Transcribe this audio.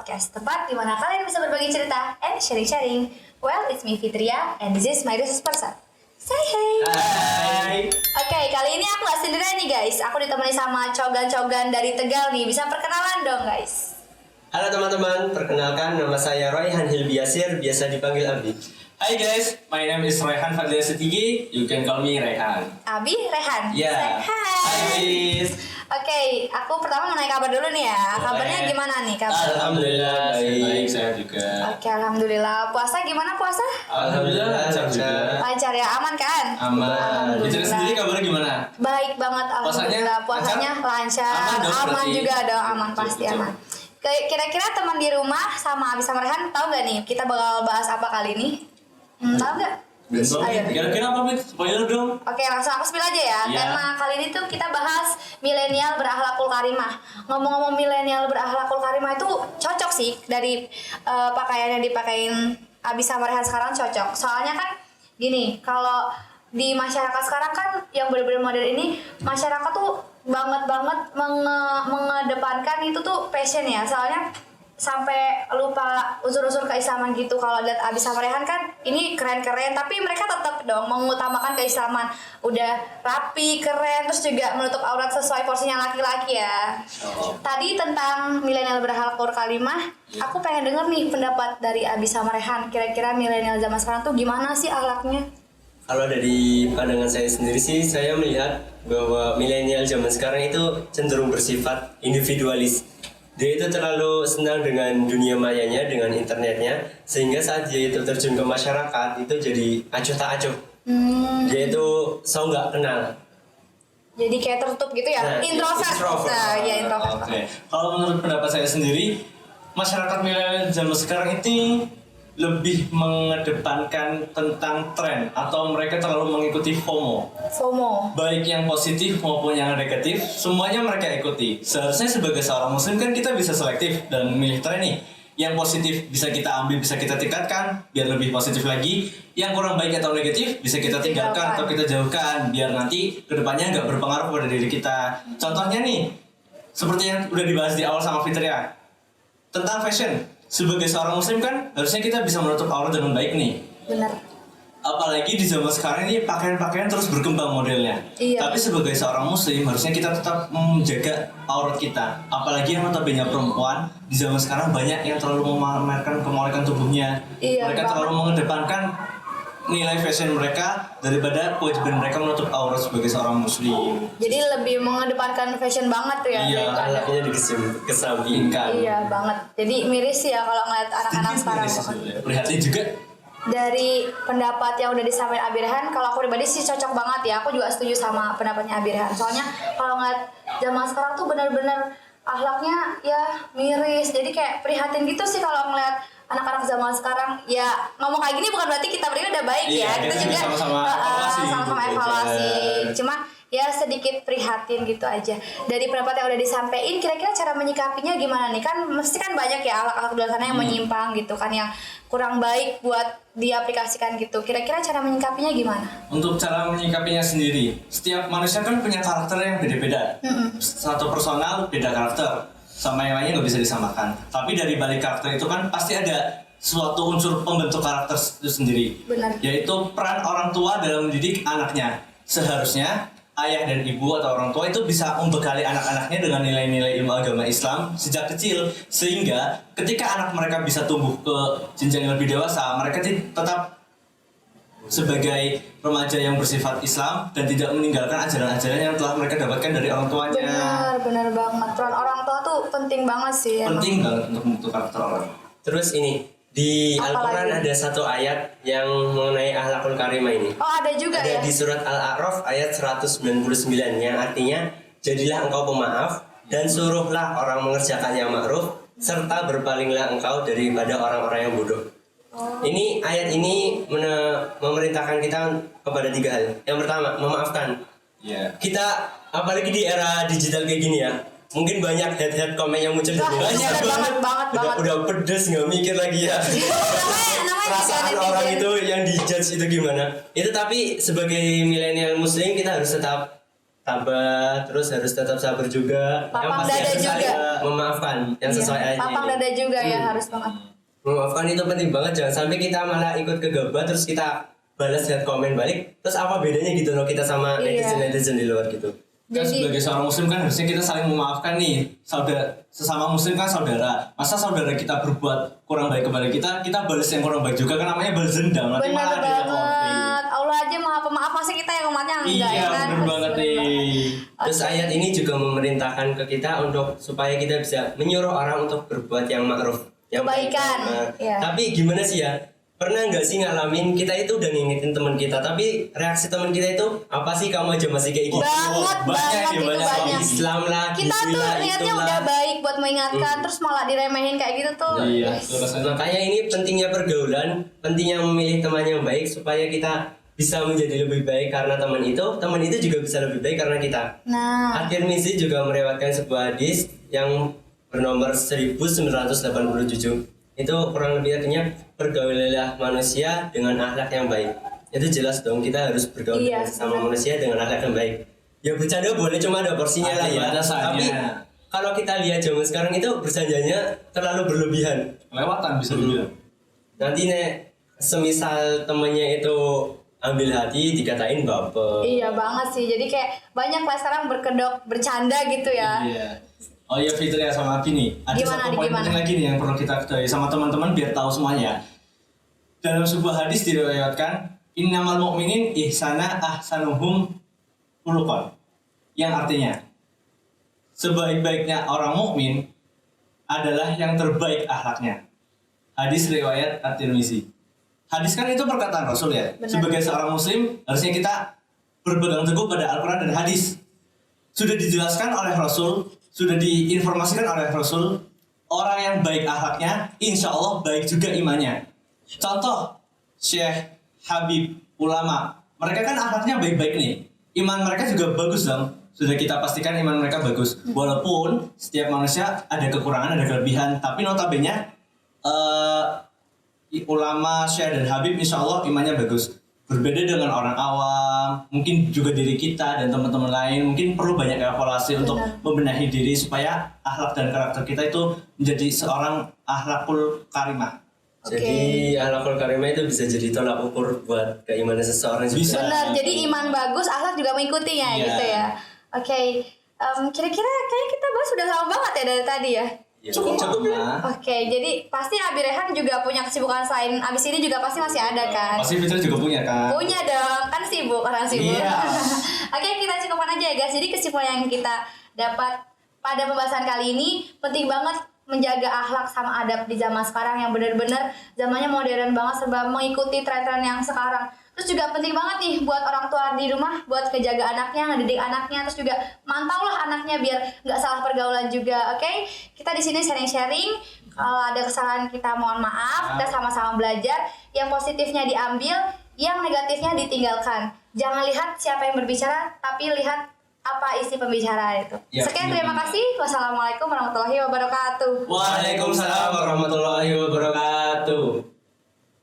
Podcast, tempat di mana kalian bisa berbagi cerita and sharing-sharing. Well, it's me Fitria and this is my resource person. Say hey. Hai. Oke, kali ini aku gak sendirian nih guys. Aku ditemani sama cogan-cogan dari Tegal nih. Bisa perkenalan dong guys. Halo teman-teman, perkenalkan nama saya Royhan Hilbiasir, biasa dipanggil Abi. Hi guys, my name is Rehan Fadlia Setigi. You can call me Rehan. Abi, Rehan. Yeah. Say Hi hi. guys. Oke, aku pertama mau nanya kabar dulu nih ya. Kabarnya Boleh. gimana nih kabar? Alhamdulillah baik. baik, saya juga. Oke, alhamdulillah. Puasa gimana puasa? Alhamdulillah lancar juga. Lancar ya, aman kan? Aman. Alhamdulillah. Bicara sendiri kabarnya gimana? Baik banget, alhamdulillah. Puasanya lancar, Aman dong, aman berarti. juga dong, aman Betul, pasti betul. aman. Kira-kira teman di rumah sama Abi sama Rehan tahu nggak nih kita bakal bahas apa kali ini? Tahu nggak? Ayo. Kira-kira apa Fit? Spoiler dong. Oke, langsung aku spill aja ya. Iya. Tema kali ini tuh kita bahas milenial berakhlakul karimah. Ngomong-ngomong milenial berakhlakul karimah itu cocok sih dari pakaian yang dipakein Abi sama Rehan sekarang cocok. Soalnya kan gini, kalau di masyarakat sekarang kan yang benar-benar modern ini masyarakat tuh banget mengedepankan itu tuh passion ya. Soalnya sampai lupa unsur-unsur keislaman gitu. Kalau lihat Abi sama Rehan kan ini keren-keren, tapi mereka tetap dong mengutamakan keislaman. Udah rapi, keren, terus juga menutup aurat sesuai porsinya laki-laki ya. Tadi tentang milenial berakhlakul karimah, aku pengen denger nih pendapat dari Abi sama Rehan. Kira-kira milenial zaman sekarang tuh gimana sih akhlaknya? Kalau dari pandangan saya sendiri sih, saya melihat bahwa milenial zaman sekarang itu cenderung bersifat individualis. Dia itu terlalu senang dengan dunia mayanya, dengan internetnya, sehingga saat dia itu terjun ke masyarakat itu jadi acuh tak acuh. Dia itu so nggak kenal. Jadi kayak tertutup gitu ya, Nah, introvert. introvert. Nah, ya introvert. Oke. Kalau menurut pendapat saya sendiri, masyarakat milenial zaman sekarang itu lebih mengedepankan tentang tren atau mereka terlalu mengikuti FOMO. FOMO. Baik yang positif maupun yang negatif, semuanya mereka ikuti. Seharusnya sebagai seorang muslim kan kita bisa selektif dan milih tren nih. Yang positif bisa kita ambil, bisa kita tingkatkan biar lebih positif lagi. Yang kurang baik atau negatif bisa kita tinggalkan atau kita jauhkan biar nanti kedepannya nggak berpengaruh pada diri kita. Contohnya nih, seperti yang udah dibahas di awal sama Fitria tentang fashion. Sebagai seorang muslim kan harusnya kita bisa menutup aurat dengan baik nih. Bener. Apalagi di zaman sekarang ini pakaian-pakaian terus berkembang modelnya. Iya. Tapi sebagai seorang muslim harusnya kita tetap menjaga aurat kita. Apalagi yang notabene perempuan di zaman sekarang banyak yang terlalu memamerkan kemolekan tubuhnya. Iya, Mereka banget. terlalu mengedepankan nilai fashion mereka daripada kewajiban mereka menutup aurat sebagai seorang muslim. Jadi lebih mengedepankan fashion banget tuh ya. Iya, daripada- Anaknya dikesampingkan. Iya banget. Jadi miris ya kalau ngeliat anak-anak sekarang. Prihatin juga. Dari pendapat yang udah disampaikan Abi Rehan, kalau aku pribadi sih cocok banget ya. Aku juga setuju sama pendapatnya Abi Rehan. Soalnya kalau ngeliat zaman sekarang tuh benar-benar akhlaknya ya miris. Jadi kayak prihatin gitu sih kalau ngeliat anak-anak zaman sekarang. Ya ngomong kayak gini bukan berarti kita berdua udah baik Iya, ya. Kita kita juga sama-sama evaluasi sama-sama gitu. evaluasi. Cuma ya sedikit prihatin gitu aja. Dari pendapat yang udah disampaikan, kira-kira cara menyikapinya gimana nih? Kan mesti kan banyak ya akhlak-akhlak di luar sana yang menyimpang gitu kan, yang kurang baik buat diaplikasikan gitu. Kira-kira cara menyikapinya gimana? Untuk cara menyikapinya sendiri, setiap manusia kan punya karakter yang beda-beda. Satu personal beda karakter, sama yang lainnya nggak bisa disamakan. Tapi dari balik karakter itu kan pasti ada suatu unsur pembentuk karakter itu sendiri. Benar. Yaitu peran orang tua dalam mendidik anaknya. Seharusnya ayah dan ibu atau orang tua itu bisa membekali anak-anaknya dengan nilai-nilai ilmu agama Islam sejak kecil, sehingga ketika anak mereka bisa tumbuh ke jenjang yang lebih dewasa, mereka tetap sebagai remaja yang bersifat Islam dan tidak meninggalkan ajaran-ajaran yang telah mereka dapatkan dari orang tuanya. Benar banget. Peran orang tua tuh penting banget sih. emang. Penting banget untuk membentuk karakter orang. Terus ini di Apa Al-Quran lagi? ada satu ayat yang mengenai akhlakul karimah ini. Oh ada juga Ada ya. di surat Al-A'raf ayat 199 yang artinya, jadilah engkau pemaaf dan suruhlah orang mengerjakan yang ma'ruf serta berpalinglah engkau daripada orang-orang yang bodoh. Ini ayat ini memerintahkan kita kepada 3 hal. Yang pertama, memaafkan. Iya. Kita apalagi di era digital kayak gini ya, mungkin banyak head komen yang muncul Wah, di banyak banget. udah pedes nggak mikir lagi ya. namanya Perasaan juga orang netizen. itu yang dijudge itu gimana? Itu tapi sebagai milenial muslim kita harus tetap tabah, terus harus tetap sabar juga. Lapang Yang pasti dada harus juga. saling memaafkan yang sesuai Iya, ayatnya lapang ini. dada juga ya harus banget. Memaafkan itu penting banget, jangan sampai kita malah ikut kegabah terus kita balas dan komen balik. Terus apa bedanya gitu loh kita sama Iya. netizen di luar gitu. Kan sebagai seorang muslim kan harusnya kita saling memaafkan nih. Saudara sesama muslim kan saudara. Masa saudara kita berbuat kurang baik kepada kita, kita balas yang kurang baik juga, kan namanya balas dendam. Nanti Bener malah ada konflik. banget. Allah aja maha pemaaf, masa kita yang umatnya enggak Iya, ya kan? bener banget nih. Terus ayat ini juga memerintahkan ke kita untuk supaya kita bisa menyuruh orang untuk berbuat yang ma'ruf, yang Kebaikan, baik. iya. Tapi gimana sih ya? Pernah nggak sih ngalamin kita itu udah ngingetin teman kita, tapi reaksi teman kita itu apa sih, kamu aja masih kayak gitu? Banget, banyak banget ya, itu banyak. banyak. Islam lah, Kita tuh gitulah, niatnya itulah. udah baik buat mengingatkan, terus malah diremehin kayak gitu tuh. Iya, itu rasanya. Makanya ini pentingnya pergaulan, pentingnya memilih teman yang baik supaya kita bisa menjadi lebih baik karena teman itu juga bisa lebih baik karena kita. Nah, At-Tirmizi juga meriwayatkan sebuah hadis yang bernomor 1987. Itu kurang lebih artinya pergaulilah manusia dengan akhlak yang baik. Itu jelas dong, kita harus bergaul Iya, dengan sesama manusia dengan akhlak yang baik. Ya bercanda boleh, cuma ada porsinya lah ya. Ada batasannya. Tapi kalau kita lihat zaman sekarang itu bercandanya terlalu berlebihan. Kelewatan bisa dibilang. Nanti nek semisal temennya itu ambil hati dikatain baper. iya banget sih. Jadi kayak banyak lah sekarang berkedok bercanda gitu ya. Iya. Oh iya Fitri ya sama Abi nih. Ada Gimana satu nih, poin gimana? penting lagi nih yang perlu kita ketahui sama teman-teman biar tahu semuanya. Dalam sebuah hadis diriwayatkan, innamal mu'minin ihsana ahsanuhum khuluqan. Yang artinya, sebaik-baiknya orang mukmin adalah yang terbaik akhlaknya. Hadis riwayat At-Tirmizi. Hadis kan itu perkataan Rasul ya. Benar. Sebagai seorang muslim harusnya kita berpegang teguh pada Al-Quran dan hadis. Sudah dijelaskan oleh Rasul, sudah diinformasikan oleh Rasul, orang yang baik akhlaknya, insya Allah baik juga imannya. Contoh, Syekh, Habib, ulama, mereka kan akhlaknya baik-baik nih. Iman mereka juga bagus dong. Sudah kita pastikan iman mereka bagus. Walaupun setiap manusia ada kekurangan, ada kelebihan, tapi notabene ulama, Syekh dan Habib insya Allah imannya bagus. Berbeda dengan orang awam, mungkin juga diri kita dan teman-teman lain, mungkin perlu banyak evaluasi untuk membenahi diri supaya akhlak dan karakter kita itu menjadi seorang akhlakul karimah. Jadi akhlakul karimah itu bisa jadi tolak ukur buat keimanan seseorang juga. Bisa. Benar. Jadi iman bagus, akhlak juga mengikutinya Iya. gitu ya. Oke. Kira-kira kayaknya kita bahas sudah lama banget ya dari tadi ya. Ya, Cukup lah. Oke, jadi pasti Abi Rehan juga punya kesibukan selain abis ini juga pasti masih ada kan? Pasti Fitri juga punya kan? Punya dong, kan sibuk, orang sibuk. Iya. Oke, kita cukupkan aja ya guys. Jadi kesimpulan yang kita dapat pada pembahasan kali ini, penting banget menjaga akhlak sama adab di zaman sekarang yang benar-benar zamannya modern banget, serba mengikuti tren-tren yang sekarang. Terus juga penting banget nih buat orang tua di rumah, buat kejaga anaknya, ngedidik anaknya, terus juga mantaulah anaknya biar nggak salah pergaulan juga, oke? Kita di sini sharing-sharing. Kalau ada kesalahan kita mohon maaf, kita sama-sama belajar. Yang positifnya diambil, yang negatifnya ditinggalkan. Jangan lihat siapa yang berbicara, tapi lihat apa isi pembicara itu. Ya, Sekian, iya, terima benar. kasih. Wassalamualaikum warahmatullahi wabarakatuh. Waalaikumsalam warahmatullahi wabarakatuh.